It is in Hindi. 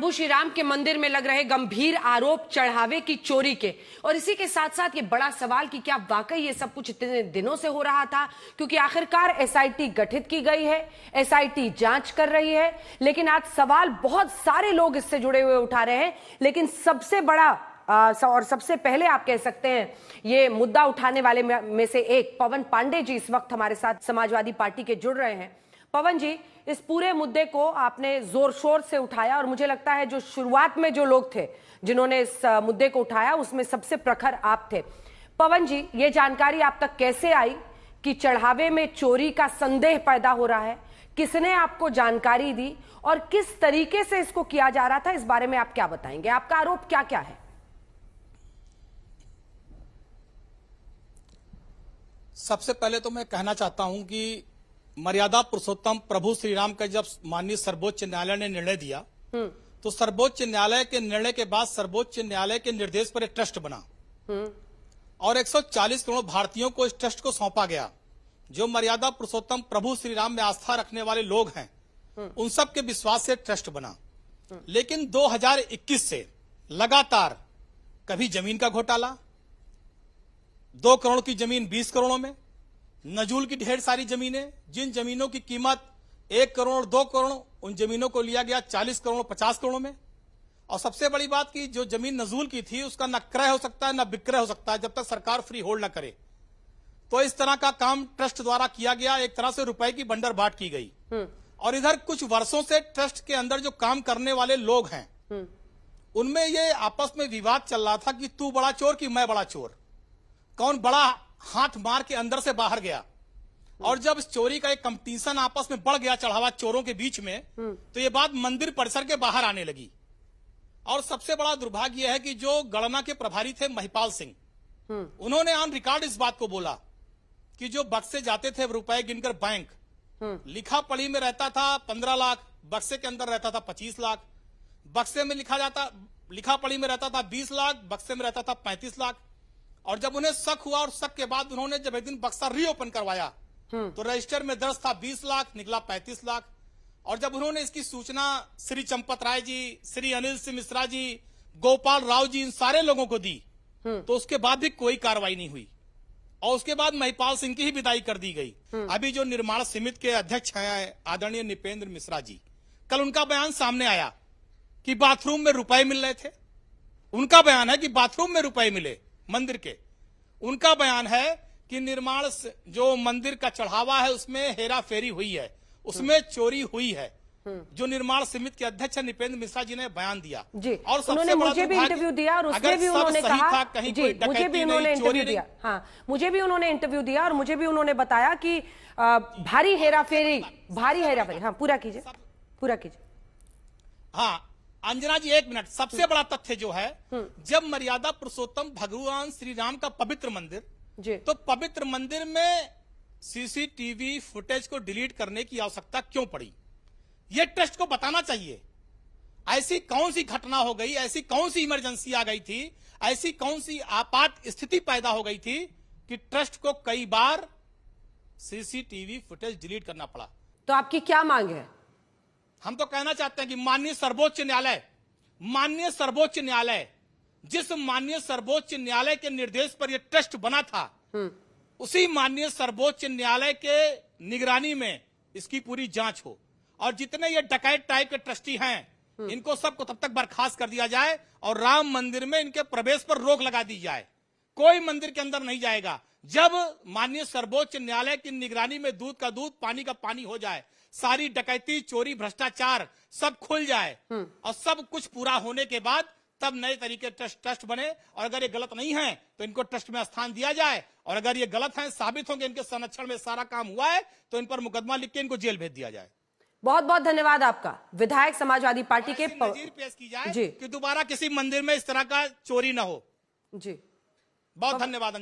प्रभु श्री राम के मंदिर में लग रहे गंभीर आरोप चढ़ावे की चोरी के, और इसी के साथ साथ ये बड़ा सवाल कि क्या वाकई ये सब कुछ इतने दिनों से हो रहा था, क्योंकि आखिरकार एसआईटी गठित की गई है, एसआईटी जांच कर रही है। लेकिन आज सवाल बहुत सारे लोग इससे जुड़े हुए उठा रहे हैं, लेकिन सबसे बड़ा और सबसे पहले आप कह सकते हैं ये मुद्दा उठाने वाले में से एक पवन पांडे जी इस वक्त हमारे साथ समाजवादी पार्टी के जुड़ रहे हैं। पवन जी, इस पूरे मुद्दे को आपने जोर शोर से उठाया और मुझे लगता है जो शुरुआत में जो लोग थे जिन्होंने इस मुद्दे को उठाया उसमें सबसे प्रखर आप थे। पवन जी, ये जानकारी आप तक कैसे आई कि चढ़ावे में चोरी का संदेह पैदा हो रहा है? किसने आपको जानकारी दी और किस तरीके से इसको किया जा रहा था, इस बारे में आप क्या बताएंगे? आपका आरोप क्या क्या है? सबसे पहले तो मैं कहना चाहता हूं कि मर्यादा पुरुषोत्तम प्रभु श्री राम का जब माननीय सर्वोच्च न्यायालय ने निर्णय दिया तो सर्वोच्च न्यायालय के निर्णय के बाद सर्वोच्च न्यायालय के निर्देश पर एक ट्रस्ट बना और 140 करोड़ भारतीयों को इस ट्रस्ट को सौंपा गया। जो मर्यादा पुरुषोत्तम प्रभु श्री राम में आस्था रखने वाले लोग हैं उन सब के विश्वास से ट्रस्ट बना। लेकिन 2021 से लगातार कभी जमीन का घोटाला, 2 करोड़ की जमीन 20 करोड़ों में, नजूल की ढेर सारी जमीनें, जिन जमीनों की कीमत 1 करोड़ 2 करोड़, उन जमीनों को लिया गया 40 करोड़ 50 करोड़ में। और सबसे बड़ी बात की जो जमीन नजूल की थी उसका न क्रय हो सकता है न विक्रय हो सकता है जब तक सरकार फ्री होल्ड न करे। तो इस तरह का काम ट्रस्ट द्वारा किया गया, एक तरह से रुपए की बंडर बाट की गई। और इधर कुछ वर्षों से ट्रस्ट के अंदर जो काम करने वाले लोग हैं उनमें ये आपस में विवाद चल रहा था कि तू बड़ा चोर कि मैं बड़ा चोर, कौन बड़ा हाथ मार के अंदर से बाहर गया। और जब इस चोरी का एक कंपटीशन आपस में बढ़ गया चढ़ावा चोरों के बीच में, तो ये बात मंदिर परिसर के बाहर आने लगी। और सबसे बड़ा दुर्भाग्य यह है कि जो गणना के प्रभारी थे महिपाल सिंह, उन्होंने ऑन रिकॉर्ड इस बात को बोला कि जो बक्से जाते थे रुपए गिनकर बैंक, लिखा पढ़ी में रहता था 15 लाख, बक्से के अंदर रहता था 25 लाख, बक्से में लिखा पढ़ी में रहता था 20 लाख, बक्से में रहता था 35 लाख। और जब उन्हें शक हुआ और शक के बाद उन्होंने जब एक दिन बक्सा रीओपन करवाया तो रजिस्टर में दर्ज था 20 लाख, निकला 35 लाख। और जब उन्होंने इसकी सूचना श्री चंपत राय जी, श्री अनिल सिंह मिश्रा जी, गोपाल राव जी, इन सारे लोगों को दी तो उसके बाद भी कोई कार्रवाई नहीं हुई। और उसके बाद महिपाल सिंह की ही विदाई कर दी गई। अभी जो निर्माण समिति के अध्यक्ष हैं आदरणीय निपेंद्र मिश्रा जी, कल उनका बयान सामने आया कि बाथरूम में रुपए मिल रहे थे। उनका बयान है कि बाथरूम में रुपए मिले मंदिर के। उनका बयान है कि निर्माण जो मंदिर का चढ़ावा है उसमें हेरा फेरी हुई है, उसमें चोरी हुई है। जो निर्माण समिति के अध्यक्ष निपेंद्र मिश्रा जी ने बयान दिया जी, और उन्होंने मुझे भी इंटरव्यू दिया और उसमें भी उन्होंने कहा जी, मुझे भी उन्होंने इंटरव्यू दिया। हाँ, मुझे भी उन्होंने इंटरव्यू दिया और मुझे भी उन्होंने बताया कि भारी हेरा फेरी। हाँ, पूरा कीजिए। हाँ अंजना जी, 1 मिनट। सबसे बड़ा तथ्य जो है, जब मर्यादा पुरुषोत्तम भगवान श्री राम का पवित्र मंदिर, तो पवित्र मंदिर में सीसीटीवी फुटेज को डिलीट करने की आवश्यकता क्यों पड़ी? यह ट्रस्ट को बताना चाहिए। ऐसी कौन सी घटना हो गई, ऐसी कौन सी इमरजेंसी आ गई थी, ऐसी कौन सी आपात स्थिति पैदा हो गई थी कि ट्रस्ट को कई बार सीसीटीवी फुटेज डिलीट करना पड़ा? तो आपकी क्या मांग है? हम तो कहना चाहते हैं कि माननीय सर्वोच्च न्यायालय जिस माननीय सर्वोच्च न्यायालय के निर्देश पर यह ट्रस्ट बना था, उसी माननीय सर्वोच्च न्यायालय के निगरानी में इसकी पूरी जांच हो। और जितने ये डकैत टाइप के ट्रस्टी हैं इनको सबको तब तक बर्खास्त कर दिया जाए और राम मंदिर में इनके प्रवेश पर रोक लगा दी जाए। कोई मंदिर के अंदर नहीं जाएगा जब माननीय सर्वोच्च न्यायालय की निगरानी में दूध का दूध पानी का पानी हो जाए, सारी डकैती चोरी भ्रष्टाचार सब खुल जाए और सब कुछ पूरा होने के बाद तब नए तरीके ट्रस्ट बने। और अगर ये गलत नहीं है तो इनको ट्रस्ट में स्थान दिया जाए, और अगर ये गलत है, साबित होंगे इनके संरक्षण में सारा काम हुआ है, तो इन पर मुकदमा लिख के इनको जेल भेज दिया जाए। बहुत बहुत धन्यवाद आपका। विधायक समाजवादी पार्टी के नजीर पेश की जाए कि दोबारा किसी मंदिर में इस तरह का चोरी न हो। जी, बहुत धन्यवाद।